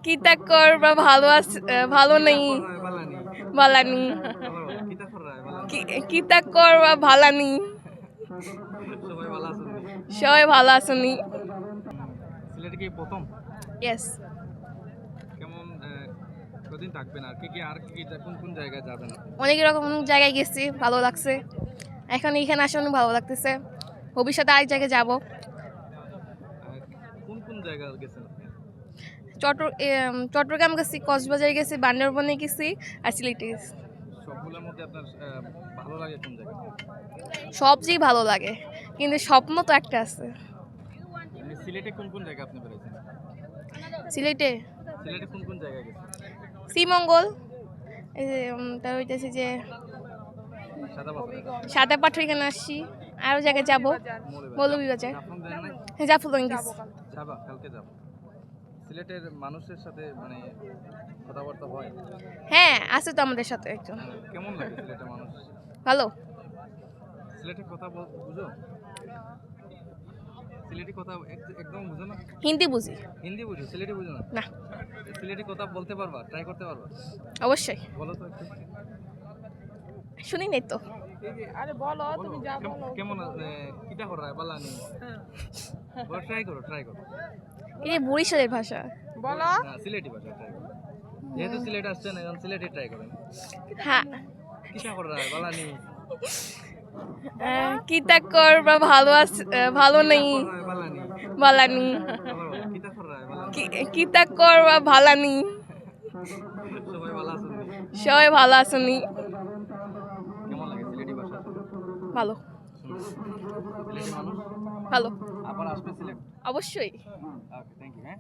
কিতা করবা ভালো আছে ভালো নেই বালানি কিতা করবা ভালানি সবাই ভালো আছেনি সিলেটে কি প্রথম? ইয়েস কেমন কদিন থাকবেন আর কি কোন কোন জায়গায় যাবেন? অনেক রকম জায়গায় গেছি ভালো লাগছে এখন এখানে আসে অনেক ভালো লাগতেছে ভবিষ্যতে আরেক জায়গায় যাব কোন কোন জায়গায় গেছেন? চট্টগ্রাম গেছি কক্সবাজার গেছি বান্দরবনে গেছি আর সিলেটে গেছি সবগুলোর মধ্যে আপনার ভালো লাগে কোন জায়গা? সবচেয়ে ভালো লাগে কিন্তু স্বপ্ন তো একটা আছে সিলেটে কোন কোন জায়গা আপনি বেড়েছেন? সিলেটে সিলেটে কোন কোন জায়গায় গেছেন? শ্রীমঙ্গল এই যে তার হইতেছে যে সাদা পাথর এখানে আসছি আরও জায়গায় যাবো মৌলভীবাজার হ্যাঁ জাফলং গেছি যাবা কালকে যাব। সিলেটের মানুষের সাথে মানে কথাবার্তা হয়? হ্যাঁ আছে তো আমাদের সাথে একজন কেমন লাগে সিলেটের মানুষ? ভালো সিলেটের কথা বুঝো? সিলেটি কথা একদম বুঝো না? হিন্দি বুঝি হিন্দি বুঝো, সিলেটি বুঝো না? না সিলেটি কথা বলতে পারবা, ট্রাই করতে পারবা? অবশ্যই বলো তো একটু। শুনি নাই তো আরে বলো তুমি যা বলো কেমন কিটা করা বালানি বলো, ট্রাই করো এই যে বরিশালের ভাষা বলো না, সিলেটি ভাষা ট্রাই করো। যেহেতু সিলেট আসছেন এখন সিলেটি ট্রাই করেন। হ্যাঁ কিটা করা বালানি কিতা করবা ভালো আছে ভালো নেই বালানি বালানি কিটা করা বালানি কিতা করবা ভালানি সবাই ভালো আছেন? সবাই ভালো আছেনি কেমন লাগে সিলেটি ভাষা? ভালো সিলেটি মানুষ ভালো আবার আসবে সিলেট? অবশ্যই ওকে, থ্যাংক ইউ। হ্যাঁ